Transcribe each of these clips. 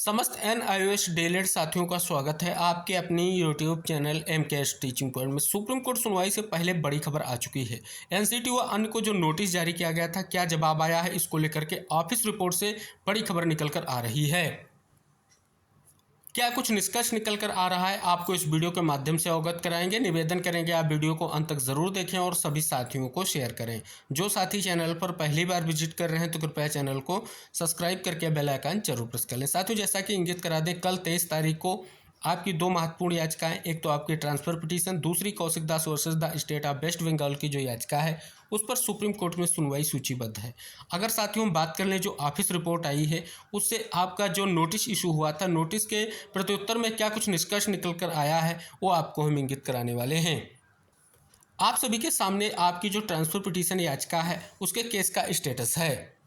समस्त NIOS delete साथियों का स्वागत है आपके अपनी YouTube channel MKS teaching point में। सुप्रीम कोर्ट सुनवाई से पहले बड़ी खबर आ चुकी है। एनसीटी व अन्य को जो नोटिस जारी किया गया था, क्या जवाब आया है, इसको लेकर के ऑफिस रिपोर्ट से बड़ी खबर निकल कर आ रही है। क्या कुछ निष्कर्ष निकल कर आ रहा है, आपको इस वीडियो के माध्यम से अवगत कराएंगे। निवेदन करेंगे आप वीडियो को अंत तक जरूर देखें और सभी साथियों को शेयर करें। जो साथी चैनल पर पहली बार विजिट कर रहे हैं तो कृपया चैनल को सब्सक्राइब करके बेल आइकन जरूर प्रेस कर लें। साथियों, जैसा कि इंगित करा दें, कल 23 तारीख को आपकी दो महत्वपूर्ण याचिकाएं, एक तो आपकी ट्रांसफर पिटीशन, दूसरी Kaushik Das versus the state of West Bengal की जो याचिका है उस पर सुप्रीम कोर्ट में सुनवाई सूचीबद्ध है। अगर साथियों हम बात कर लें, जो ऑफिस रिपोर्ट आई है उससे आपका जो नोटिस इशू हुआ था, नोटिस के प्रत्युत्तर में क्या कुछ निष्कर्ष निकल कर आया है वो आपको हम इंगित कराने वाले हैं। आप सभी के सामने आपकी जो ट्रांसफर पिटीशन याचिका है उसके केस का स्टेटस है।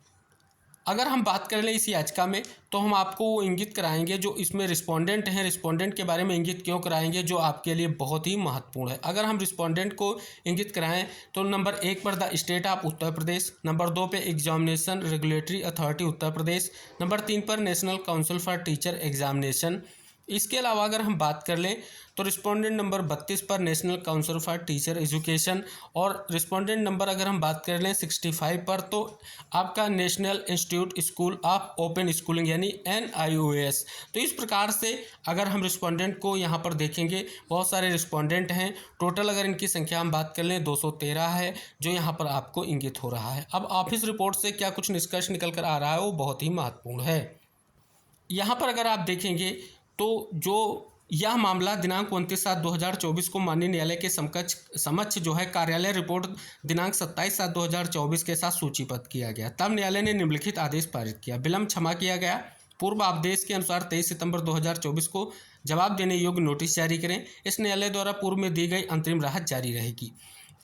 अगर हम बात कर लें इस याचिका में, तो हम आपको वो इंगित कराएंगे जो इसमें रिस्पोंडेंट हैं। रिस्पोंडेंट के बारे में इंगित क्यों कराएंगे, जो आपके लिए बहुत ही महत्वपूर्ण है। अगर हम रिस्पोंडेंट को इंगित कराएं तो नंबर 1 पर the state of Uttar Pradesh, number 2 पे examination regulatory authority Uttar Pradesh, number 3 पर national council for teacher examination. इसके अलावा अगर हम बात कर लें तो रिस्पोंडेंट नंबर 32 पर national council for teacher education, और रिस्पोंडेंट नंबर अगर हम बात कर लें 65 पर तो आपका national institute school of open schooling यानी NIOS। तो इस प्रकार से अगर हम रिस्पोंडेंट को यहाँ पर देखेंगे, बहुत सारे रिस्पोंडेंट हैं। टोटल अगर इनकी संख्या हम बात कर लें 213 है जो यहाँ पर आपको इंगित हो रहा है। अब ऑफिस रिपोर्ट से क्या कुछ निष्कर्ष निकल कर आ रहा है वो बहुत ही महत्वपूर्ण है। यहाँ पर अगर आप देखेंगे तो जो यह मामला दिनांक 29/7/2024 को माननीय न्यायालय के समक्ष जो है कार्यालय रिपोर्ट दिनांक 27/7/2024 के साथ सूचीबद्ध किया गया। तब न्यायालय ने निम्नलिखित आदेश पारित किया। विलंब क्षमा किया गया। पूर्व आदेश के अनुसार 23 सितंबर 2024 को जवाब देने योग्य नोटिस जारी करें। इस न्यायालय द्वारा पूर्व में दी गई अंतरिम राहत जारी रहेगी।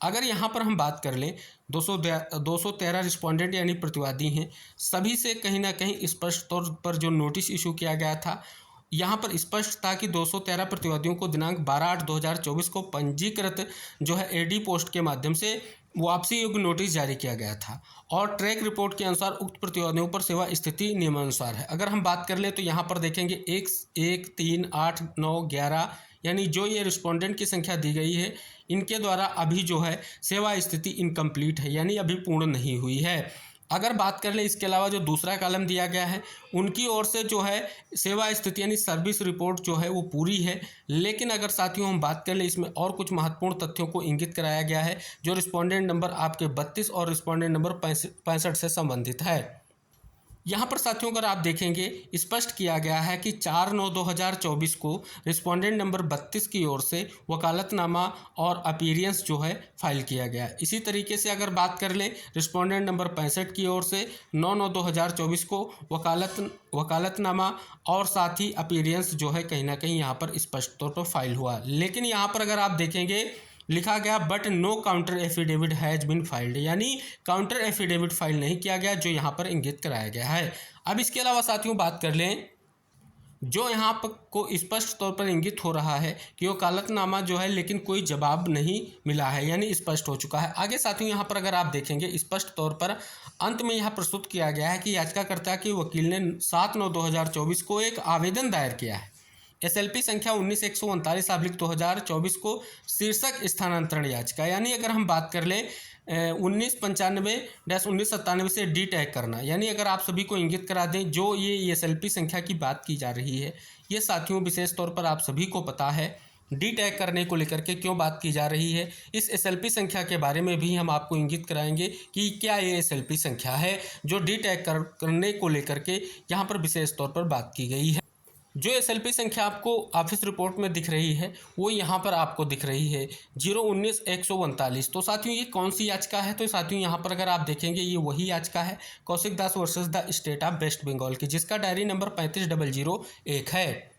अगर यहाँ पर हम बात कर लें 213 रिस्पोंडेंट यानी प्रतिवादी हैं, सभी से कहीं ना कहीं स्पष्ट तौर पर जो नोटिस इशू किया गया था, यहाँ पर स्पष्ट था कि 213 प्रतिवादियों को दिनांक 12/8/2024 को पंजीकृत जो है AD पोस्ट के माध्यम से वापसी योग्य नोटिस जारी किया गया था। और ट्रैक रिपोर्ट के अनुसार उक्त प्रतिवादियों पर सेवा स्थिति नियमानुसार है। अगर हम बात कर लें तो यहाँ पर देखेंगे 1, 3, 8, 9, 11 यानी जो ये रिस्पोंडेंट की संख्या दी गई है, इनके द्वारा अभी जो है सेवा स्थिति इनकम्प्लीट है यानी अभी पूर्ण नहीं हुई है। अगर बात कर लें इसके अलावा जो दूसरा कॉलम दिया गया है, उनकी ओर से जो है सेवा स्थिति यानी सर्विस रिपोर्ट जो है वो पूरी है। लेकिन अगर साथियों हम बात कर लें, इसमें और कुछ महत्वपूर्ण तथ्यों को इंगित कराया गया है जो रिस्पोंडेंट नंबर आपके 32 और रिस्पोंडेंट नंबर 65 से संबंधित है। यहाँ पर साथियों अगर आप देखेंगे, स्पष्ट किया गया है कि 4/9/2024 को रिस्पोंडेंट नंबर 32 की ओर से वकालतनामा और अपीयरेंस जो है फाइल किया गया। इसी तरीके से अगर बात कर लें रिस्पोंडेंट नंबर 65 की ओर से 9/9/2024 को वकालतनामा और साथ ही अपीयरेंस जो है कहीं ना कहीं यहाँ पर स्पष्ट तौर पर फाइल हुआ। लेकिन यहाँ पर अगर आप देखेंगे लिखा गया but no counter affidavit has been filed, यानी काउंटर एफिडेविट फाइल नहीं किया गया जो यहाँ पर इंगित कराया गया है। अब इसके अलावा साथियों बात कर लें, जो यहाँ पर को स्पष्ट तौर पर इंगित हो रहा है कि वकालतनामा जो है लेकिन कोई जवाब नहीं मिला है यानी स्पष्ट हो चुका है। आगे साथियों यहाँ पर अगर आप देखेंगे स्पष्ट तौर पर अंत में यह प्रस्तुत किया गया है कि याचिकाकर्ता के वकील ने 7/9/2024 को एक आवेदन दायर किया है। SLP संख्या 19-139/2024 को शीर्षक स्थानांतरण याचिका, यानी अगर हम बात कर लें 1995-1997 से डी टैग करना, यानी अगर आप सभी को इंगित करा दें जो ये SLP संख्या की बात की जा रही है, ये साथियों विशेष तौर पर आप सभी को पता है डी टैग करने को लेकर के क्यों बात की जा रही है। इस SLP संख्या के बारे में भी हम आपको इंगित कराएंगे कि क्या ये SLP संख्या है जो डी टैग करने को लेकर के यहाँ पर विशेष तौर पर बात की गई है। जो SLP संख्या आपको ऑफिस रिपोर्ट में दिख रही है वो यहाँ पर आपको दिख रही है 019-139। तो साथियों ये कौन सी याचिका है, तो साथियों यहाँ पर अगर आप देखेंगे ये वही याचिका है Kaushik Das versus the state of West Bengal की, जिसका डायरी नंबर 35-001 है।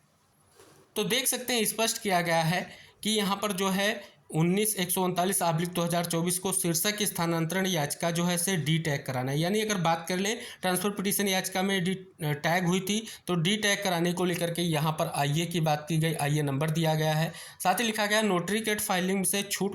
तो देख सकते हैं स्पष्ट किया गया है कि यहाँ पर जो है 19-139/2024 को शीर्षक स्थानांतरण याचिका जो है से डी टैग कराना है। यानी अगर बात कर लें ट्रांसफर पिटीशन याचिका में डी टैग हुई थी तो डी टैग कराने को लेकर के यहाँ पर IA की बात की गई, IA नंबर दिया गया है। साथ ही लिखा गया नोटरी केट फाइलिंग से छूट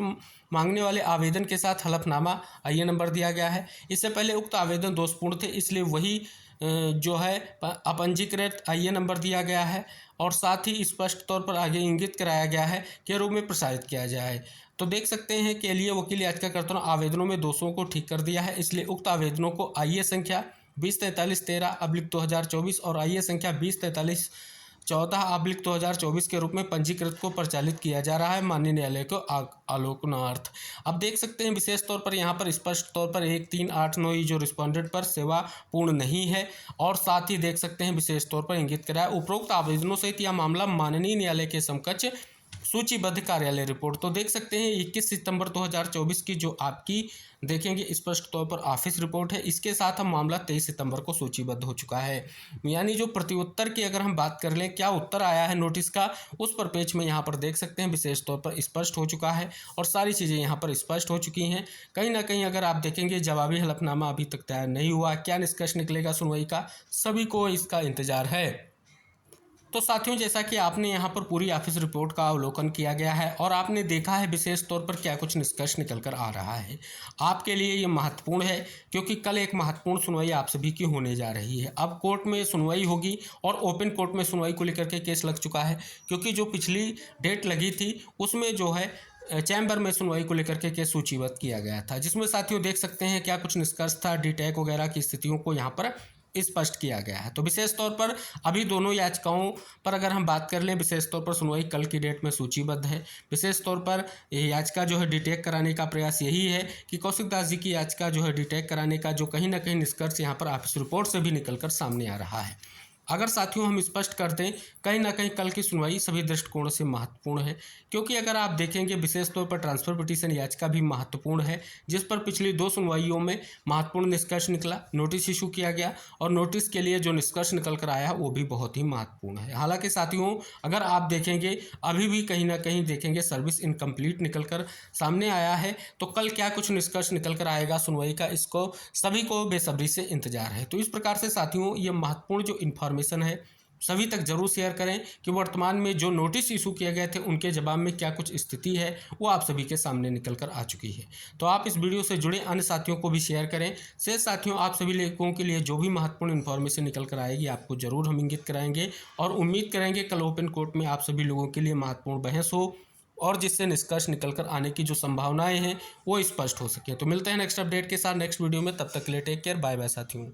मांगने वाले आवेदन के साथ हलफनामा, IA नंबर दिया गया है। इससे पहले उक्त आवेदन दोषपूर्ण थे इसलिए वही जो है अपंजीकृत आईए नंबर दिया गया है और साथ ही स्पष्ट तौर पर आगे इंगित कराया गया है के रूप में प्रसारित किया जाए। तो देख सकते हैं कि लिए वकील याचिकाकर्ताओं ने आवेदनों में दोषों को ठीक कर दिया है, इसलिए उक्त आवेदनों को आईए संख्या 2043-13/2024 और आईए संख्या 2043-14/2024 के रूप में पंजीकृत को प्रचालित किया जा रहा है माननीय न्यायालय को आलोकनार्थ। अब देख सकते हैं विशेष तौर पर यहाँ पर स्पष्ट तौर पर 1, 3, 8, 9 जो रिस्पॉन्डेंट पर सेवा पूर्ण नहीं है और साथ ही देख सकते हैं विशेष तौर पर इंगित कराया उपरोक्त आवेदनों सहित यह मामला माननीय न्यायालय के समकक्ष सूचीबद्ध कार्यालय रिपोर्ट। तो देख सकते हैं 21 सितंबर 2024 की जो आपकी देखेंगे स्पष्ट तौर पर ऑफिस रिपोर्ट है, इसके साथ हम मामला 23 सितंबर को सूचीबद्ध हो चुका है। यानी जो प्रत्युत्तर की अगर हम बात कर लें क्या उत्तर आया है नोटिस का, उस पर पेज में यहाँ पर देख सकते हैं विशेष तौर पर स्पष्ट हो चुका है और सारी चीज़ें यहाँ पर स्पष्ट हो चुकी हैं। कहीं ना कहीं अगर आप देखेंगे जवाबी हलफनामा अभी तक तैयार नहीं हुआ, क्या निष्कर्ष निकलेगा सुनवाई का, सभी को इसका इंतजार है। तो साथियों जैसा कि आपने यहाँ पर पूरी ऑफिस रिपोर्ट का अवलोकन किया गया है और आपने देखा है विशेष तौर पर क्या कुछ निष्कर्ष निकल कर आ रहा है। आपके लिए ये महत्वपूर्ण है क्योंकि कल एक महत्वपूर्ण सुनवाई आप सभी की होने जा रही है। अब कोर्ट में सुनवाई होगी और ओपन कोर्ट में सुनवाई को लेकर के केस लग चुका है, क्योंकि जो पिछली डेट लगी थी उसमें जो है चैम्बर में सुनवाई को लेकर के केस सूचीबद्ध किया गया था, जिसमें साथियों देख सकते हैं क्या कुछ निष्कर्ष था, डीटैक वगैरह की स्थितियों को यहाँ पर स्पष्ट किया गया है। तो विशेष तौर पर अभी दोनों याचिकाओं पर अगर हम बात कर लें, विशेष तौर पर सुनवाई कल की डेट में सूचीबद्ध है। विशेष तौर पर याचिका जो है डिटेक्ट कराने का प्रयास यही है कि कौशिक दास जी की याचिका जो है डिटेक्ट कराने का जो कहीं ना कहीं निष्कर्ष यहाँ पर ऑफिस रिपोर्ट से भी निकलकर सामने आ रहा है। अगर साथियों हम स्पष्ट कर दें, कहीं ना कहीं कल की सुनवाई सभी दृष्टिकोणों से महत्वपूर्ण है, क्योंकि अगर आप देखेंगे विशेष तौर पर ट्रांसफर पिटीशन याचिका भी महत्वपूर्ण है, जिस पर पिछली 2 सुनवाइयों में महत्वपूर्ण निष्कर्ष निकला, नोटिस इशू किया गया और नोटिस के लिए जो निष्कर्ष निकल कर आया वो भी बहुत ही महत्वपूर्ण है। हालांकि साथियों अगर आप देखेंगे अभी भी कहीं ना कहीं देखेंगे सर्विस इनकम्प्लीट निकल कर सामने आया है, तो कल क्या कुछ निष्कर्ष निकल कर आएगा सुनवाई का, इसको सभी को बेसब्री से इंतजार है। तो इस प्रकार से साथियों ये महत्वपूर्ण जो इन्फॉर्मेशन है सभी तक जरूर शेयर करें कि वर्तमान में जो नोटिस इशू किए गए थे उनके जवाब में क्या कुछ स्थिति है वो आप सभी के सामने निकल कर आ चुकी है। तो आप इस वीडियो से जुड़े अन्य साथियों को भी शेयर करें। से साथियों आप सभी लोगों के लिए जो भी महत्वपूर्ण इन्फॉर्मेशन निकल कर आएगी आपको जरूर हम इंगित कराएंगे और उम्मीद करेंगे कल ओपन कोर्ट में आप सभी लोगों के लिए महत्वपूर्ण बहस हो और जिससे निष्कर्ष निकल कर आने की जो संभावनाएं हैं वो स्पष्ट हो सके। तो मिलते हैं नेक्स्ट अपडेट के साथ नेक्स्ट वीडियो में, तब तक के लिए टेक केयर, बाय बाय साथियों।